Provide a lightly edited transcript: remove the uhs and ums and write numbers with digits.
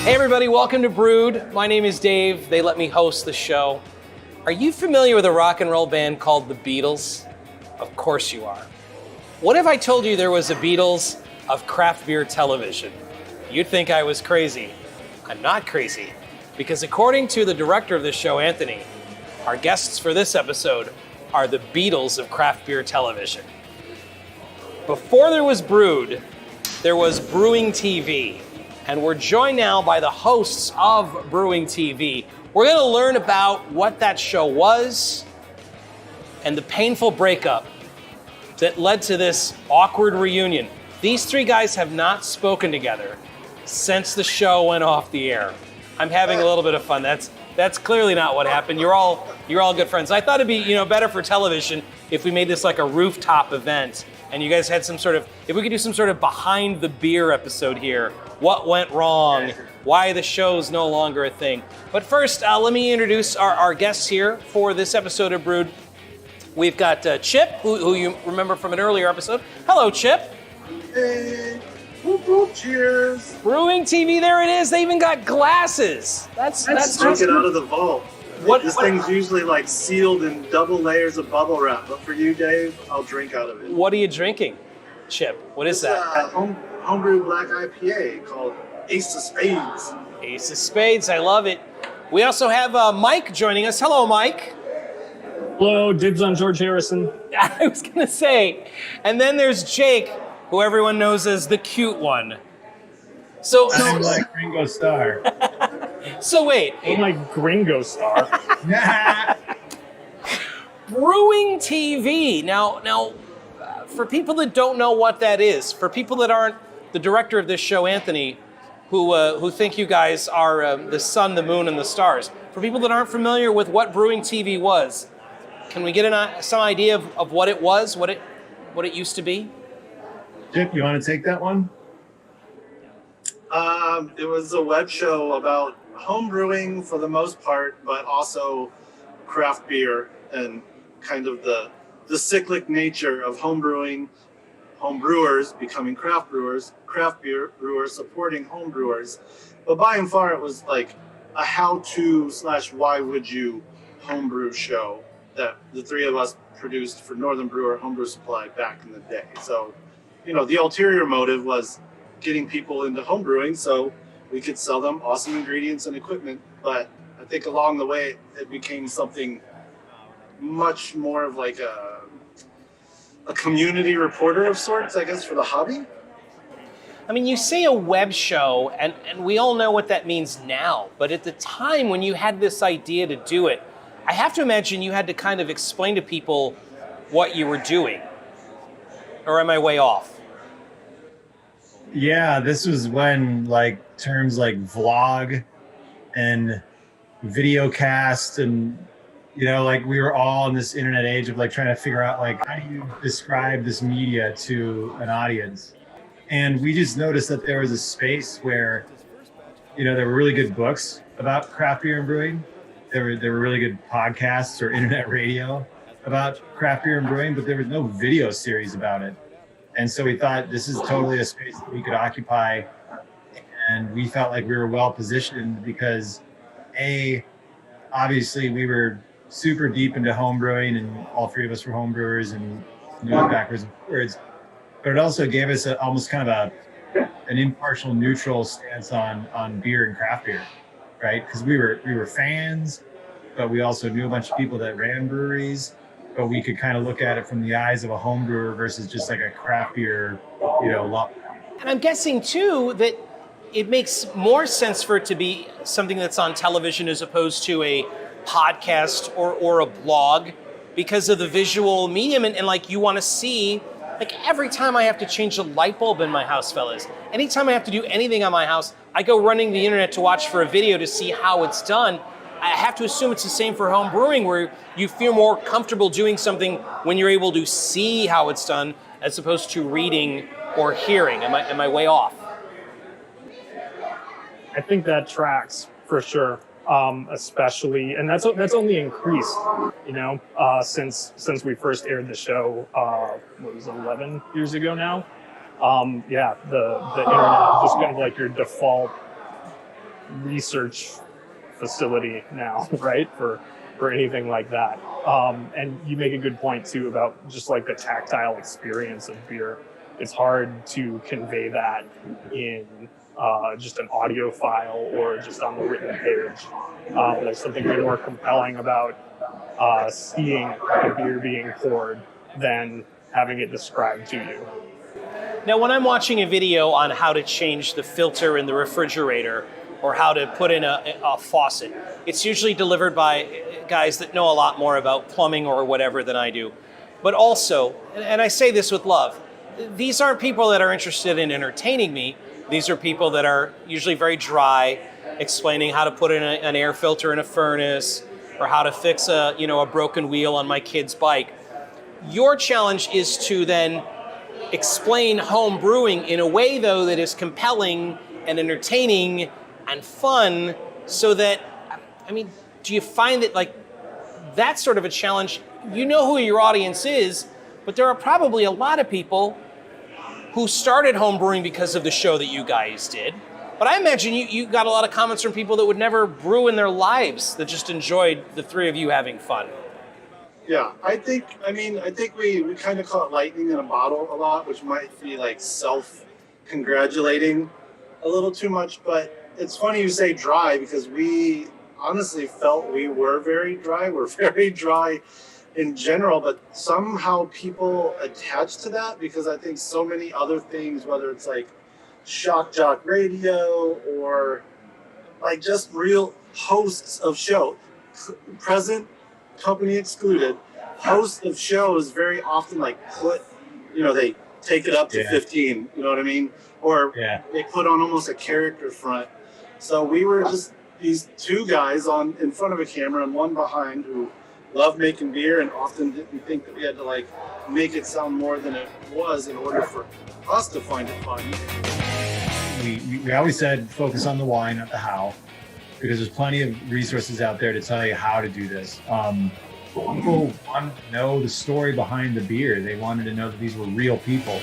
Hey everybody, welcome to Brewed. My name is Dave. They let me host the show. Are you familiar with a rock and roll band called the Beatles? Of course you are. What if I told you there was a Beatles of craft beer television? You'd think I was crazy. I'm not crazy, because according to the director of this show, Anthony, our guests for this episode are the Beatles of craft beer television. Before there was Brewed, there was Brewing TV. And we're joined now by the hosts of Brewing TV. We're going to learn about what that show was and the painful breakup that led to this awkward reunion. These three guys have not spoken together since the show went off the air. I'm having a little bit of fun. That's clearly not what happened. You're all good friends. I thought it'd be better for television if we made this like a rooftop event and you guys had if we could do some sort of behind the beer episode here. What went wrong? Why the show's no longer a thing. But first, let me introduce our guests here for this episode of Brewed. We've got Chip, who you remember from an earlier episode. Hello, Chip. Hey, whoop, whoop, cheers. Brewing TV, there it is. They even got glasses. That's Drink it out of the vault. This thing's usually like sealed in double layers of bubble wrap, but for you, Dave, I'll drink out of it. What are you drinking, Chip? What is that? Homebrew black IPA called Ace of Spades. Ace of Spades, I love it. We also have Mike joining us. Hello, Mike. Hello, dibs on George Harrison. I was gonna say, and then there's Jake, who everyone knows as the cute one. I'm like Ringo Starr. So wait. I'm like Gringo Star. Brewing TV. Now, for people that don't know what that is, for people that aren't the director of this show, Anthony, who think you guys are the sun, the moon, and the stars. For people that aren't familiar with what Brewing TV was, can we get some idea of what it was, what it used to be? Chip, you want to take that one? It was a web show about home brewing for the most part, but also craft beer and kind of the cyclic nature of home brewing, home brewers becoming craft brewers, craft beer brewers supporting home brewers. But by and far, it was like a how-to / why would you homebrew show that the three of us produced for Northern Brewer Homebrew Supply back in the day. So, the ulterior motive was getting people into homebrewing so we could sell them awesome ingredients and equipment. But I think along the way, it became something much more of like a community reporter of sorts, I guess, for the hobby. I mean, you say a web show, and we all know what that means now, but at the time when you had this idea to do it, I have to imagine you had to kind of explain to people what you were doing. Or am I way off? Yeah, this was when terms like vlog and videocast and we were all in this internet age of trying to figure out how do you describe this media to an audience. And we just noticed that there was a space where there were really good books about craft beer and brewing. There were really good podcasts or internet radio about craft beer and brewing, but there was no video series about it. And so we thought this is totally a space that we could occupy. And we felt like we were well positioned because obviously we were super deep into home brewing and all three of us were home brewers and knew it backwards and forwards. But it also gave us almost kind of an impartial, neutral stance on beer and craft beer, right? Because we were fans, but we also knew a bunch of people that ran breweries. But we could kind of look at it from the eyes of a home brewer versus just like a craft beer, lot. And I'm guessing too that it makes more sense for it to be something that's on television as opposed to a podcast or a blog because of the visual medium and you want to see, every time I have to change a light bulb in my house, fellas, anytime I have to do anything on my house, I go running the internet to watch for a video to see how it's done. I have to assume it's the same for home brewing where you feel more comfortable doing something when you're able to see how it's done as opposed to reading or hearing. Am I way off? I think that tracks for sure. Especially, and that's only increased, since we first aired the show, what was it, 11 years ago now? The internet is just kind of your default research facility now, right? For anything like that. And you make a good point too about just like the tactile experience of beer. It's hard to convey that in just an audio file or just on the written page. There's something way more compelling about seeing a beer being poured than having it described to you. Now, when I'm watching a video on how to change the filter in the refrigerator or how to put in a faucet, it's usually delivered by guys that know a lot more about plumbing or whatever than I do. But also, and I say this with love, these aren't people that are interested in entertaining me. These are people that are usually very dry, explaining how to put in an air filter in a furnace or how to fix a broken wheel on my kid's bike. Your challenge is to then explain home brewing in a way, though, that is compelling and entertaining and fun, so that, I mean, do you find that, like, that's sort of a challenge? You know who your audience is, but there are probably a lot of people who started home brewing because of the show that you guys did. But I imagine you got a lot of comments from people that would never brew in their lives, that just enjoyed the three of you having fun. Yeah, I think we kind of call it lightning in a bottle a lot, which might be like self-congratulating a little too much, but it's funny you say dry, because we honestly felt we were very dry. We're very dry in general, but somehow people attach to that because I think so many other things, whether it's like shock jock radio or like just real hosts of show, present company excluded, hosts of shows very often like they take it up to 15, you know what I mean? Or they put on almost a character front. So we were just these two guys in front of a camera and one behind who loved making beer and often didn't think that we had to like make it sound more than it was in order for us to find it fun. We always said focus on the why, not the how, because there's plenty of resources out there to tell you how to do this. People wanted to know the story behind the beer. They wanted to know that these were real people.